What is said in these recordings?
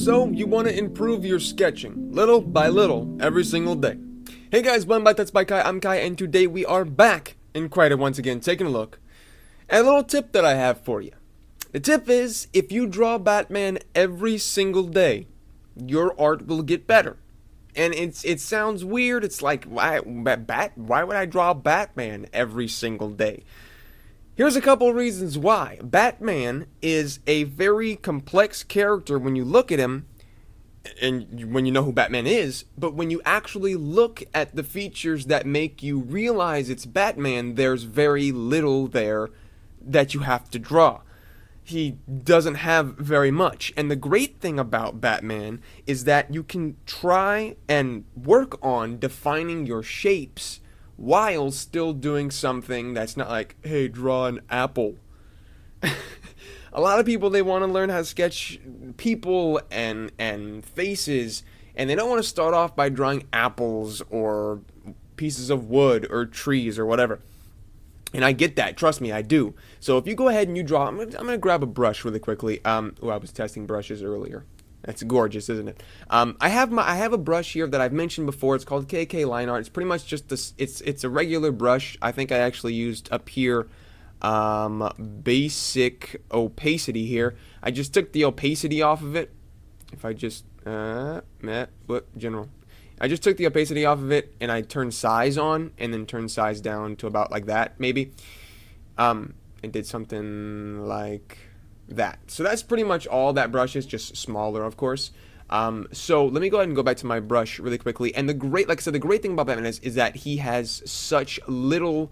So, you want to improve your sketching, little by little, every single day. Hey guys, welcome back to TutsByKai, I'm Kai, and today we are back in Krita once again, taking a look at a little tip that I have for you. The tip is, if you draw Batman every single day, your art will get better. And it sounds weird, it's like, why would I draw Batman every single day? Here's a couple reasons why. Batman is a very complex character when you look at him, and when you know who Batman is, but when you actually look at the features that make you realize it's Batman, there's very little there that you have to draw. He doesn't have very much. And the great thing about Batman is that you can try and work on defining your shapes while still doing something that's not like, hey, draw an apple. A lot of people, they want to learn how to sketch people and faces, and they don't want to start off by drawing apples or pieces of wood or trees or whatever. And I get that, trust me, I do. So if you go ahead and you draw, I'm gonna grab a brush really quickly. I was testing brushes earlier. That's gorgeous, isn't it? I have a brush here that I've mentioned before. It's called KK Line Art. It's pretty much just this. It's a regular brush. I think I actually used up here basic opacity here. I just took the opacity off of it. If I just general. I just took the opacity off of it and I turned size on and then turned size down to about like that maybe. It did something like that. So that's pretty much all that brush is, just smaller, of course. So let me go ahead and go back to my brush really quickly. And like I said, the great thing about Batman is that he has such little,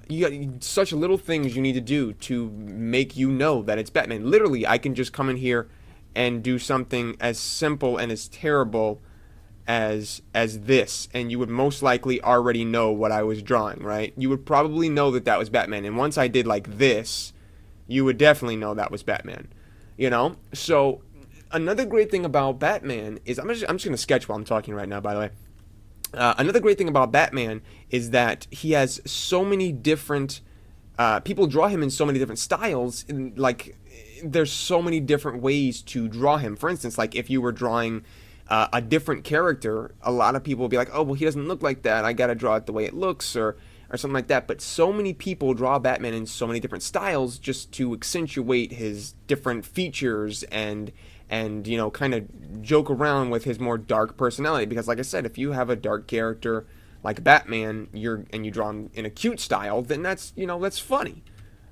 you got such little things you need to do to make you know that it's Batman. Literally, I can just come in here and do something as simple and as terrible as this, and you would most likely already know what I was drawing, right? You would probably know that that was Batman. And once I did like this, you would definitely know that was Batman, you know? So another great thing about Batman is, I'm just going to sketch while I'm talking right now, by the way. Another great thing about Batman is that he has so many different, people draw him in so many different styles, and like, there's so many different ways to draw him. For instance, like if you were drawing a different character, a lot of people will be like, oh, well, he doesn't look like that, I gotta draw it the way it looks, or something like that. But so many people draw Batman in so many different styles just to accentuate his different features and you know, kind of joke around with his more dark personality. Because like I said, if you have a dark character like Batman, and you draw him in a cute style, then that's, you know, that's funny.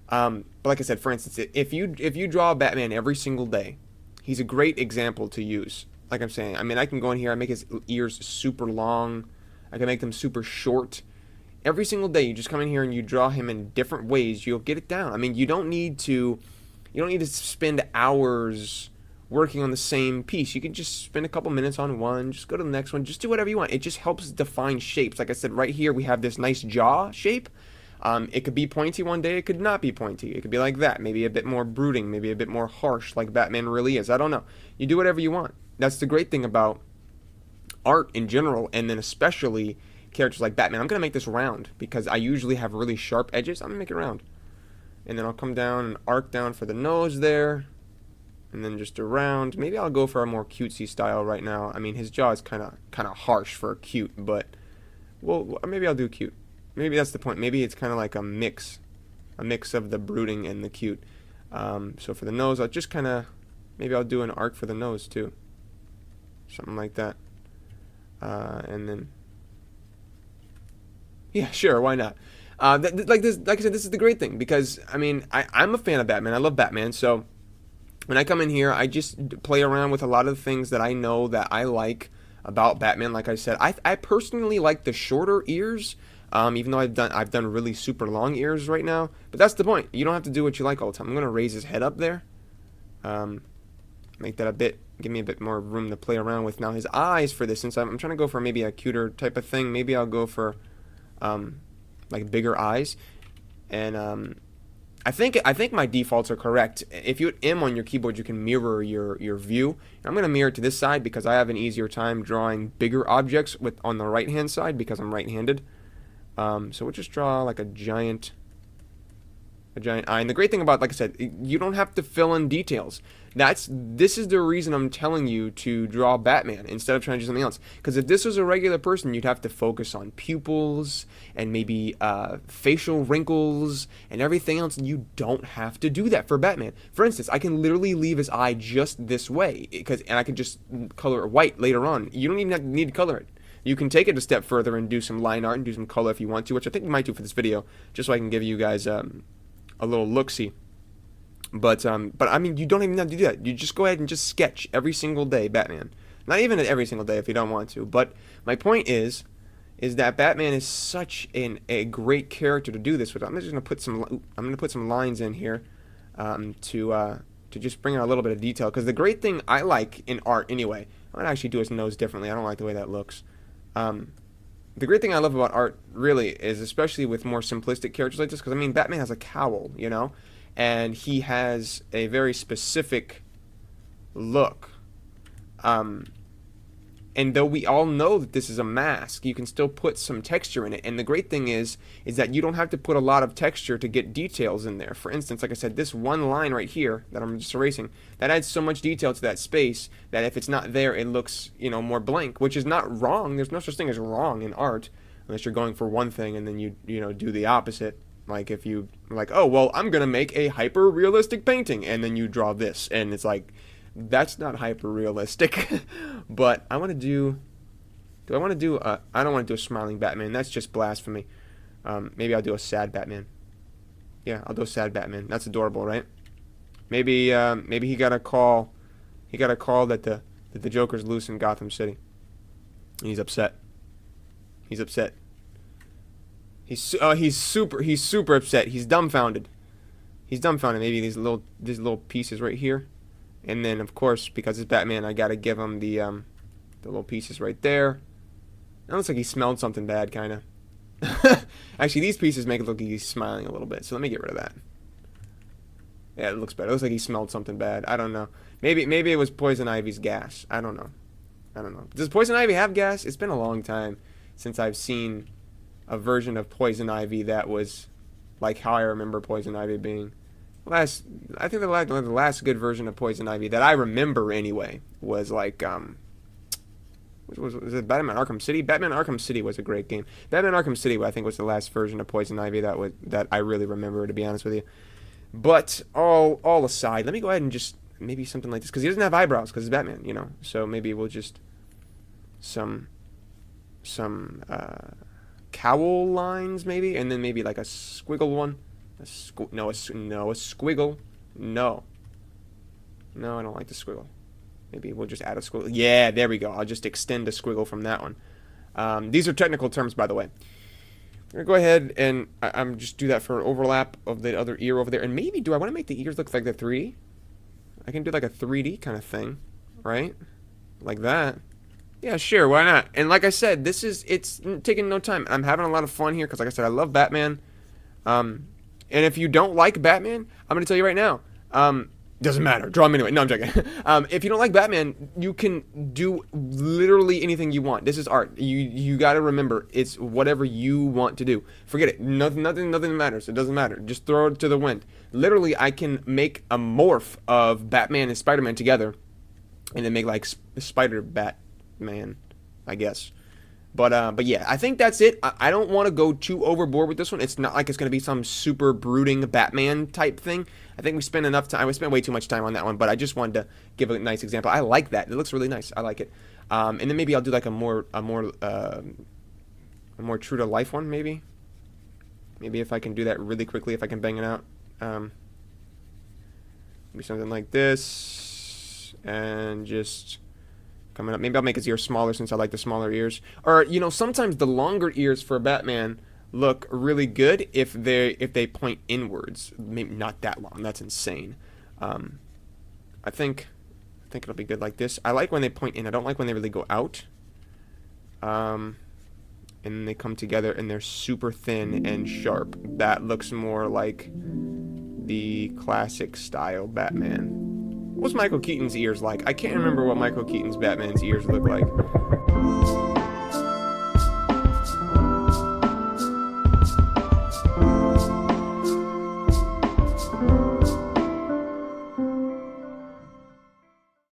But like I said, for instance, if you draw Batman every single day, he's a great example to use. Like I'm saying, I mean, I can go in here, I make his ears super long, I can make them super short. Every single day, you just come in here and you draw him in different ways, you'll get it down. I mean, you don't need to spend hours working on the same piece. You can just spend a couple minutes on one, just go to the next one, just do whatever you want. It just helps define shapes. Like I said, right here, we have this nice jaw shape. It could be pointy one day, it could not be pointy. It could be like that, maybe a bit more brooding, maybe a bit more harsh, like Batman really is. I don't know. You do whatever you want. That's the great thing about art in general, and then especially characters like Batman. I'm going to make this round because I usually have really sharp edges. I'm going to make it round. And then I'll come down and arc down for the nose there. And then just around. Maybe I'll go for a more cutesy style right now. I mean, his jaw is kind of harsh for cute, but well, maybe I'll do cute. Maybe that's the point. Maybe it's kind of like a mix of the brooding and the cute. So for the nose, I'll just kind of, maybe I'll do an arc for the nose too. Something like that. And then, yeah, sure, why not? Like I said, this is the great thing, because I mean, I'm a fan of Batman. I love Batman. So when I come in here, I just play around with a lot of the things that I know that I like about Batman. Like I said, I personally like the shorter ears, even though I've done really super long ears right now. But that's the point. You don't have to do what you like all the time. I'm gonna raise his head up there, make that give me a bit more room to play around with. Now his eyes, for this, since I'm trying to go for maybe a cuter type of thing, maybe I'll go for like bigger eyes. And I think my defaults are correct. If you hit M on your keyboard, you can mirror your view. I'm going to mirror it to this side because I have an easier time drawing bigger objects on the right hand side because I'm right-handed. So we'll just draw like a giant a giant eye. And the great thing about, like I said, you don't have to fill in details. This is the reason I'm telling you to draw Batman instead of trying to do something else. Because if this was a regular person, you'd have to focus on pupils and maybe facial wrinkles and everything else. And you don't have to do that for Batman. For instance, I can literally leave his eye just this way, and I can just color it white later on. You don't even need to color it. You can take it a step further and do some line art and do some color if you want to, which I think we might do for this video, just so I can give you guys a little look-see. But I mean, you don't even have to do that. You just go ahead and just sketch every single day Batman. Not even every single day if you don't want to. But my point is that Batman is such a great character to do this with. I'm just gonna put some lines in here to just bring out a little bit of detail. Because the great thing I like in art anyway, I might actually do his nose differently. I don't like the way that looks. The great thing I love about art really is, especially with more simplistic characters like this, because I mean Batman has a cowl, you know. And he has a very specific look. And though we all know that this is a mask, you can still put some texture in it. And the great thing is that you don't have to put a lot of texture to get details in there. For instance, like I said, this one line right here that I'm just erasing, that adds so much detail to that space that if it's not there, it looks, you know, more blank, which is not wrong. There's no such thing as wrong in art, unless you're going for one thing and then you know, do the opposite. Like if you like, oh, well, I'm going to make a hyper-realistic painting, and then you draw this, and it's like, that's not hyper-realistic. But I want to do I want to do I don't want to do a smiling Batman. That's just blasphemy. Maybe I'll do a sad Batman. Yeah, I'll do a sad Batman. That's adorable, right? Maybe he got a call. He got a call that the Joker's loose in Gotham City. And he's upset. He's upset. He's super upset. He's dumbfounded. He's dumbfounded. Maybe these little pieces right here, and then of course because it's Batman, I gotta give him the little pieces right there. It looks like he smelled something bad, kind of. Actually, these pieces make it look like he's smiling a little bit. So let me get rid of that. Yeah, it looks better. It looks like he smelled something bad. I don't know. Maybe it was Poison Ivy's gas. I don't know. Does Poison Ivy have gas? It's been a long time since I've seen a version of Poison Ivy that was like how I remember Poison Ivy being. I think the last good version of Poison Ivy that I remember anyway was like was it Batman Arkham City? Batman Arkham City was a great game. Batman Arkham City, I think, was the last version of Poison Ivy that I really remember, to be honest with you. But all aside, let me go ahead and just maybe something like this, because he doesn't have eyebrows because it's Batman, you know. So maybe we'll just some cowl lines maybe, and then maybe like a squiggle one. A squiggle. No, I don't like the squiggle. Maybe we'll just add a squiggle. Yeah, there we go. I'll just extend a squiggle from that one. These are technical terms, by the way. I'm going to go ahead and I'm just do that for an overlap of the other ear over there. And maybe, do I want to make the ears look like the 3D? I can do like a 3D kind of thing, right? Like that. Yeah, sure, why not? And like I said, it's taking no time. I'm having a lot of fun here because, like I said, I love Batman. And if you don't like Batman, I'm going to tell you right now, doesn't matter. Draw him anyway. No, I'm joking. If you don't like Batman, you can do literally anything you want. This is art. You got to remember, it's whatever you want to do. Forget it. Nothing matters. It doesn't matter. Just throw it to the wind. Literally, I can make a morph of Batman and Spider-Man together, and then make like Spider-Batman, I guess. But yeah, I think that's it. I don't want to go too overboard with this one. It's not like it's going to be some super brooding Batman type thing. I think we spent enough time. We spent way too much time on that one, but I just wanted to give a nice example. I like that. It looks really nice. I like it. And then maybe I'll do like a more true to life one, maybe. Maybe if I can do that really quickly, if I can bang it out. Maybe something like this, and just coming up. Maybe I'll make his ears smaller since I like the smaller ears. Or, you know, sometimes the longer ears for Batman look really good if they point inwards. Maybe not that long. That's insane. I think it'll be good like this. I like when they point in. I don't like when they really go out. And then they come together and they're super thin and sharp. That looks more like the classic style Batman. What's Michael Keaton's ears like? I can't remember what Michael Keaton's Batman's ears look like.